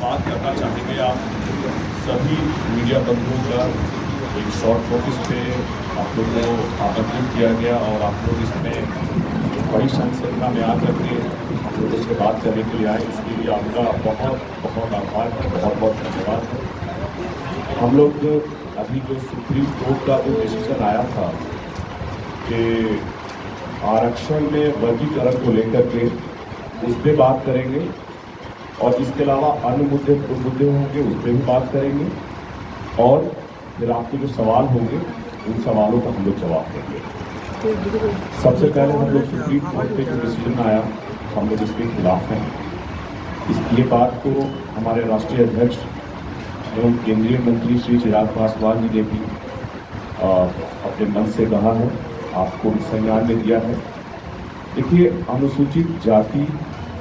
बात करना चाहेंगे आप सभी मीडिया बंधुओं का। एक शॉर्ट नोटिस पे आप लोग को आमंत्रित किया गया और आप लोग इसमें बड़ी संख्या में आकर के हम लोगों से बात करने के लिए आए। इसके लिए आपका बहुत बहुत आभार है, बहुत बहुत धन्यवाद है। हम लोग अभी जो सुप्रीम कोर्ट का जो डिसीजन आया था कि आरक्षण में वर्गीकरण को लेकर के उस पर बात करेंगे और इसके अलावा अन्य मुद्दे होंगे उस पर भी बात करेंगे और फिर आपके जो सवाल होंगे उन सवालों का हम लोग जवाब देंगे। सबसे पहले हम लोग सुप्रीम कोर्ट पे जो डिसीजन आया हम लोग इसके खिलाफ हैं। ये बात को हमारे राष्ट्रीय अध्यक्ष एवं केंद्रीय मंत्री श्री चिराग पासवान जी ने भी अपने मन से कहा है, आपको संज्ञान में दिया है। देखिए, अनुसूचित जाति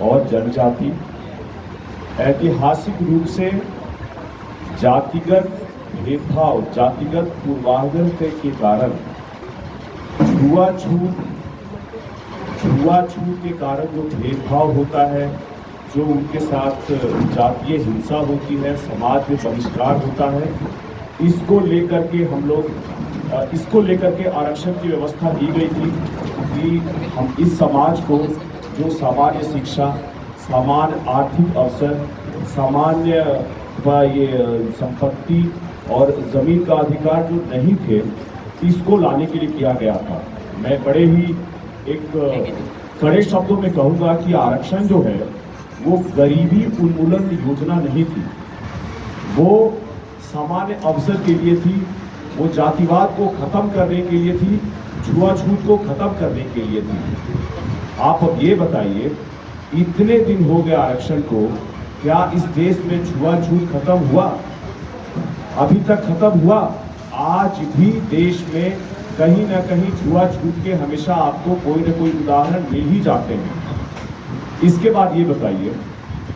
और जनजाति ऐतिहासिक रूप से जातिगत भेदभाव, जातिगत पूर्वाग्रह के कारण छुआछूत के कारण जो भेदभाव होता है, जो उनके साथ जातीय हिंसा होती है, समाज में बहिष्कार होता है, इसको लेकर के आरक्षण की व्यवस्था की गई थी कि हम इस समाज को जो सामान्य शिक्षा, सामान्य आर्थिक अवसर, सामान्य ये संपत्ति और ज़मीन का अधिकार जो नहीं थे, इसको लाने के लिए किया गया था। मैं बड़े ही एक कड़े शब्दों में कहूँगा कि आरक्षण जो है वो गरीबी उन्मूलन योजना नहीं थी, वो सामान्य अवसर के लिए थी, वो जातिवाद को खत्म करने के लिए थी, छुआछूत को खत्म करने के लिए थी। आप अब ये बताइए, इतने दिन हो गए आरक्षण को, क्या इस देश में छुआछूत खत्म हुआ? अभी तक खत्म हुआ? आज भी देश में कहीं ना कहीं छुआछूत के हमेशा आपको कोई ना कोई उदाहरण मिल ही जाते हैं। इसके बाद ये बताइए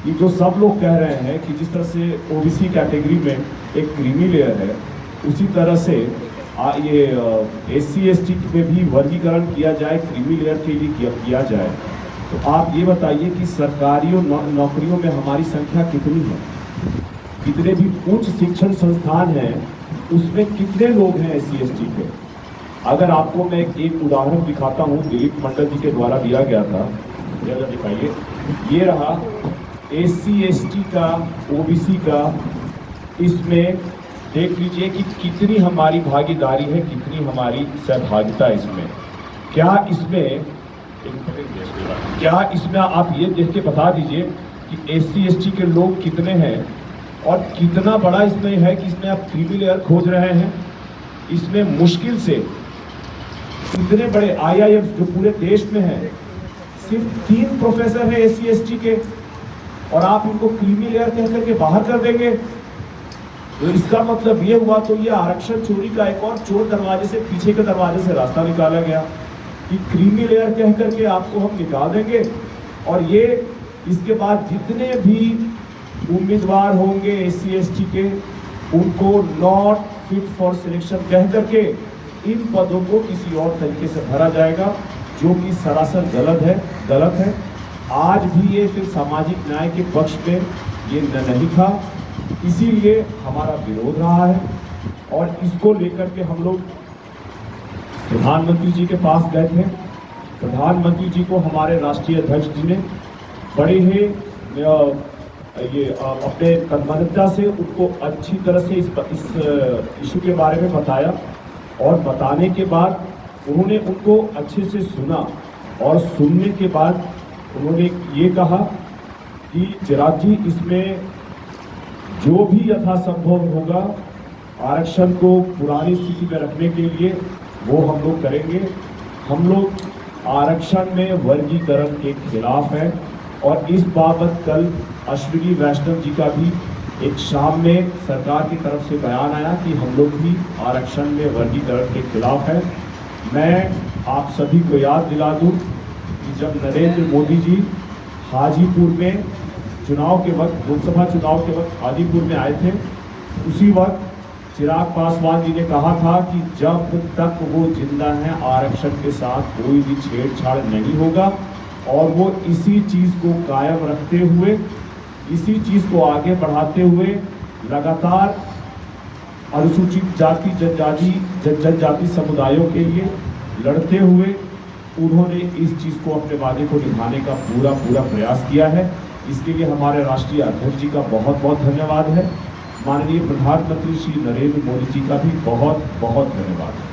कि जो सब लोग कह रहे हैं कि जिस तरह से ओबीसी कैटेगरी में एक क्रीमी लेयर है, उसी तरह से ये एससी एसटी में भी वर्गीकरण किया जाए, क्रीमी लेयर के लिए किया जाए। तो आप ये बताइए कि सरकारी नौकरियों में हमारी संख्या कितनी है? कितने भी उच्च शिक्षण संस्थान हैं उसमें कितने लोग हैं एससी एसटी के? अगर आपको मैं एक उदाहरण दिखाता हूँ, दिलीप मंडल जी के द्वारा दिया गया था, दिखाइए, ये रहा एससी एसटी का, ओबीसी का। इसमें देख लीजिए कि कितनी हमारी भागीदारी है, कितनी हमारी सहभागिता इसमें। क्या इसमें आप ये देख के बता दीजिए कि एससी एसटी के लोग कितने हैं और कितना बड़ा इसमें है कि इसमें आप क्रीमी लेयर खोज रहे हैं। इसमें मुश्किल से इतने बड़े आईआईएम जो पूरे देश में हैं, सिर्फ 3 प्रोफेसर हैं एससी एसटी के, और आप इनको क्रीमी लेयर कह करके बाहर कर देंगे। तो इसका मतलब ये हुआ, तो ये आरक्षण चोरी का एक और चोर दरवाजे से, पीछे के दरवाजे से रास्ता निकाला गया कि क्रीमी लेयर कह करके आपको हम निकाल देंगे, और ये इसके बाद जितने भी उम्मीदवार होंगे एससी एसटी के, उनको नॉट फिट फॉर सिलेक्शन कह करके इन पदों को किसी और तरीके से भरा जाएगा, जो कि सरासर गलत है। आज भी ये फिर सामाजिक न्याय के पक्ष में ये नहीं था, इसीलिए हमारा विरोध रहा है। और इसको लेकर के हम लोग प्रधानमंत्री जी के पास गए थे। प्रधानमंत्री जी को हमारे राष्ट्रीय अध्यक्ष जी ने बड़े ही अपने तन्मयता से उनको अच्छी तरह से इस इशू के बारे में बताया, और बताने के बाद उन्होंने उनको अच्छे से सुना, और सुनने के बाद उन्होंने ये कहा कि चिराग जी, इसमें जो भी यथासंभव होगा आरक्षण को पुरानी स्थिति में रखने के लिए वो हम लोग करेंगे। हम लोग आरक्षण में वर्गीकरण के खिलाफ हैं, और इस बाबत कल अश्विनी वैष्णव जी का भी एक शाम में सरकार की तरफ से बयान आया कि हम लोग भी आरक्षण में वर्गीकरण के खिलाफ हैं। मैं आप सभी को याद दिला दूं कि जब नरेंद्र मोदी जी हाजीपुर में चुनाव के वक्त, लोकसभा चुनाव के वक्त हाजीपुर में आए थे, उसी वक्त चिराग पासवान जी ने कहा था कि जब तक वो जिंदा हैं आरक्षण के साथ कोई भी छेड़छाड़ नहीं होगा, और वो इसी चीज़ को कायम रखते हुए इसी चीज को आगे बढ़ाते हुए लगातार अनुसूचित जाति जनजाति समुदायों के लिए लड़ते हुए उन्होंने इस चीज को अपने वादे को निभाने का पूरा प्रयास किया है। इसके लिए हमारे राष्ट्रीय अध्यक्ष जी का बहुत बहुत धन्यवाद है। माननीय प्रधानमंत्री श्री नरेंद्र मोदी जी का भी बहुत बहुत धन्यवाद है।